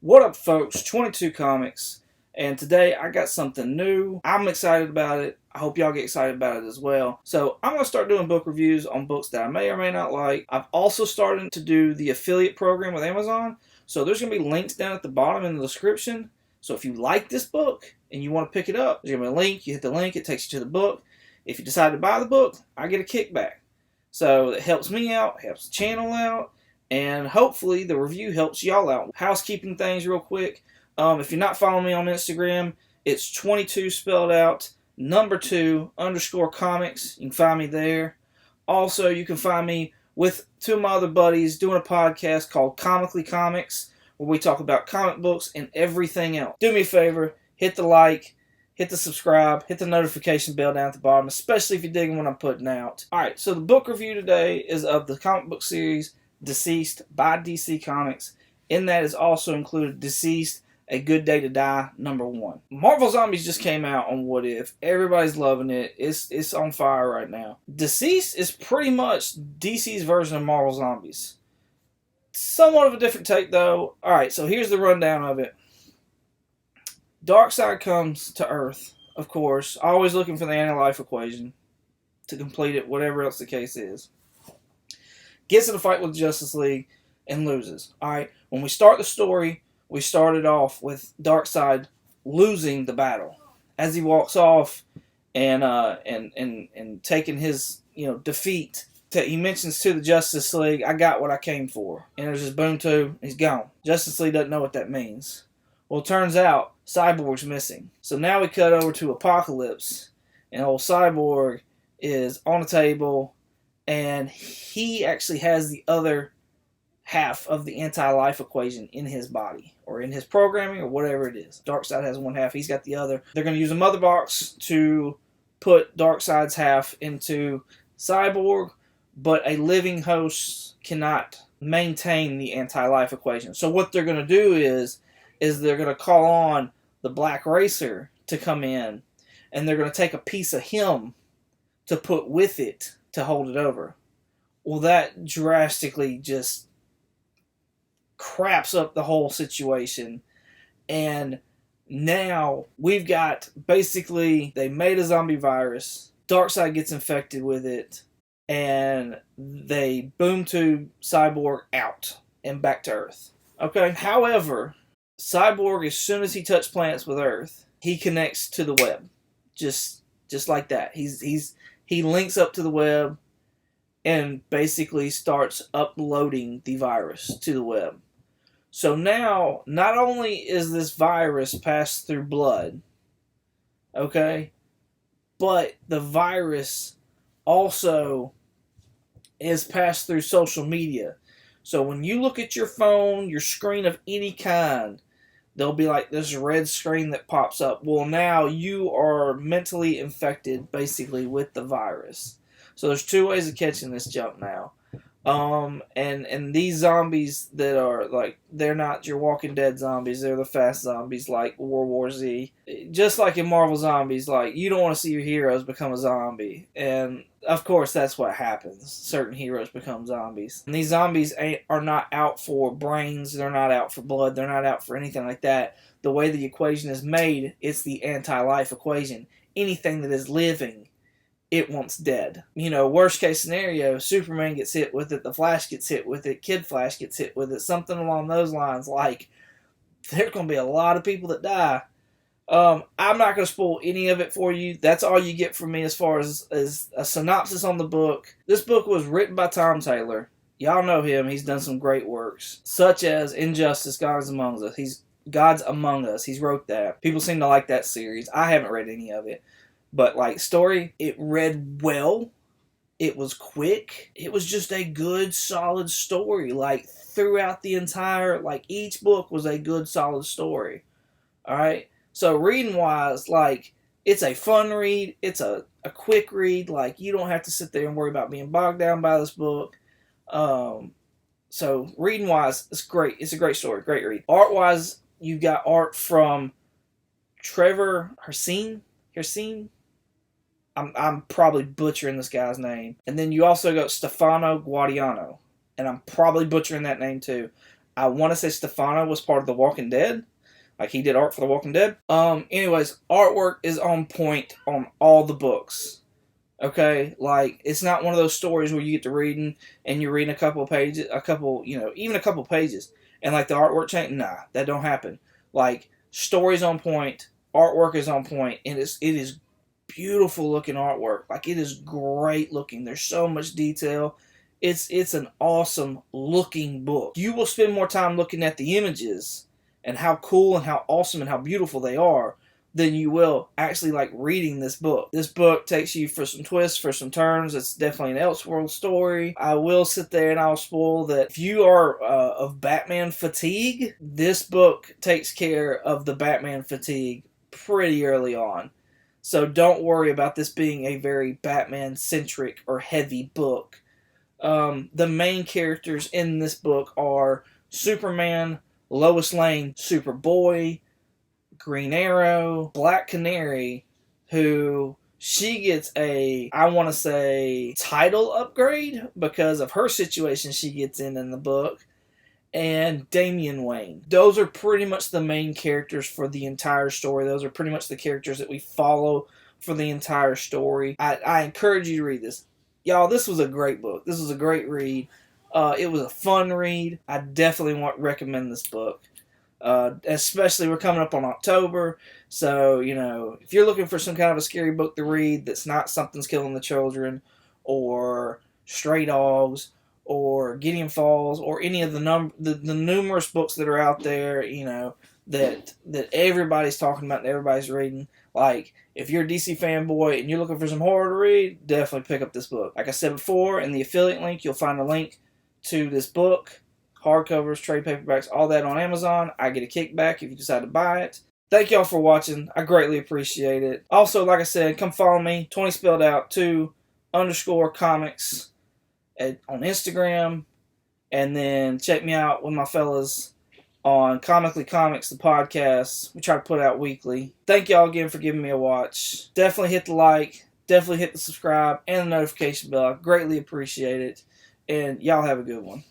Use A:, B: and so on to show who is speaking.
A: What up, folks? 22 Comics, and today I got something new. I'm excited about it. I hope y'all get excited about it as well. So I'm going to start doing book reviews on books that I may or may not like. I've also started to do the affiliate program with Amazon, so there's going to be links down at the bottom in the description. So if you like this book and you want to pick it up, there's going to be a link. You hit the link, it takes you to the book. If you decide to buy the book, I get a kickback. So it helps me out, helps the channel out, and hopefully the review helps y'all out. Housekeeping things real quick. If you're not following me on Instagram, it's 22 spelled out, number 2, _ comics. You can find me there. Also, you can find me with two of my other buddies doing a podcast called Comically Comics, where we talk about comic books and everything else. Do me a favor, hit the like, hit the subscribe, hit the notification bell down at the bottom, especially if you're digging what I'm putting out. Alright, so the book review today is of the comic book series DCeased by DC Comics. In that is also included DCeased, A Good Day to Die, number 1. Marvel Zombies just came out on What If. Everybody's loving it. It's on fire right now. DCeased is pretty much DC's version of Marvel Zombies. Somewhat of a different take though. Alright, so here's the rundown of it. Darkseid comes to Earth, of course, always looking for the anti-life equation to complete it, whatever else the case is. Gets in a fight with the Justice League and loses. Alright, when we start the story, we started off with Darkseid losing the battle. As he walks off and taking his defeat, he mentions to the Justice League, "I got what I came for." And there's this boom tube, he's gone. Justice League doesn't know what that means. Well, it turns out Cyborg's missing. So now we cut over to Apocalypse, and old Cyborg is on a table, and he actually has the other half of the anti-life equation in his body, or in his programming, or whatever it is. Darkseid has one half, he's got the other. They're going to use a mother box to put Darkseid's half into Cyborg, but a living host cannot maintain the anti-life equation. So what they're going to do is they're going to call on the Black Racer to come in, and they're going to take a piece of him to put with it to hold it over. Well, that drastically just craps up the whole situation, and now we've got, basically, they made a zombie virus, Darkseid gets infected with it, and they boom tube Cyborg out and back to Earth. Okay, however, Cyborg, as soon as he touches plants with Earth, he connects to the web, just like that. He links up to the web and basically starts uploading the virus to the web. So now, not only is this virus passed through blood, okay, but the virus also is passed through social media. So when you look at your phone, your screen of any kind, there'll be like this red screen that pops up. Well, now you are mentally infected, basically, with the virus. So there's two ways of catching this junk now. And these zombies that are, like, they're not your Walking Dead zombies, they're the fast zombies like World War Z. Just like in Marvel Zombies, like, you don't want to see your heroes become a zombie. And, of course, that's what happens. Certain heroes become zombies. And these zombies are not out for brains, they're not out for blood, they're not out for anything like that. The way the equation is made, it's the anti-life equation. Anything that is living, it wants dead. Worst case scenario, Superman gets hit with it, the Flash gets hit with it, Kid Flash gets hit with it, something along those lines. Like, there's going to be a lot of people that die. I'm not going to spoil any of it for you. That's all you get from me as far as a synopsis on the book. This book was written by Tom Taylor. Y'all know him. He's done some great works, such as Injustice, God's Among Us. God's Among Us. He's wrote that. People seem to like that series. I haven't read any of it. But, like, story, it read well. It was quick. It was just a good, solid story. Like, throughout the entire, like, each book was a good, solid story. Alright? So, reading-wise, like, it's a fun read. It's a quick read. Like, you don't have to sit there and worry about being bogged down by this book. So, reading-wise, it's great. It's a great story. Great read. Art-wise, you got art from Trevor Hairsine. I'm probably butchering this guy's name. And then you also got Stefano Guadiano, and I'm probably butchering that name too. I want to say Stefano was part of The Walking Dead. Like, he did art for The Walking Dead. Anyways, artwork is on point on all the books. Okay? Like, it's not one of those stories where you get to reading and you're reading a couple of pages, even a couple of pages, and like the artwork change. Nah, that don't happen. Like, story's on point, artwork is on point, and it is beautiful looking artwork. Like, it is great looking. There's so much detail. It's an awesome looking book. You will spend more time looking at the images and how cool and how awesome and how beautiful they are than you will actually like reading this book. This book takes you for some twists, for some turns. It's definitely an Elseworld story. I will sit there and I'll spoil that if you are of Batman fatigue, this book takes care of the Batman fatigue pretty early on. So don't worry about this being a very Batman-centric or heavy book. The main characters in this book are Superman, Lois Lane, Superboy, Green Arrow, Black Canary, who she gets a, I want to say, title upgrade because of her situation she gets in the book, and Damian Wayne. Those are pretty much the main characters for the entire story. Those are pretty much the characters that we follow for the entire story. I encourage you to read this. Y'all, this was a great book. This was a great read. It was a fun read. I definitely recommend this book. Especially we're coming up on October, so if you're looking for some kind of a scary book to read that's not Something's Killing the Children or Stray Dogs or Gideon Falls or any of the numerous books that are out there, that everybody's talking about and everybody's reading. Like, if you're a DC fanboy and you're looking for some horror to read, definitely pick up this book. Like I said before, in the affiliate link, you'll find a link to this book. Hardcovers, trade paperbacks, all that on Amazon. I get a kickback if you decide to buy it. Thank y'all for watching. I greatly appreciate it. Also, like I said, come follow me, 20 spelled out, 2_comics on Instagram. And then check me out with my fellas on Comically Comics, the podcast. We try to put out weekly. Thank y'all again for giving me a watch. Definitely hit the like. Definitely hit the subscribe and the notification bell. I greatly appreciate it. And y'all have a good one.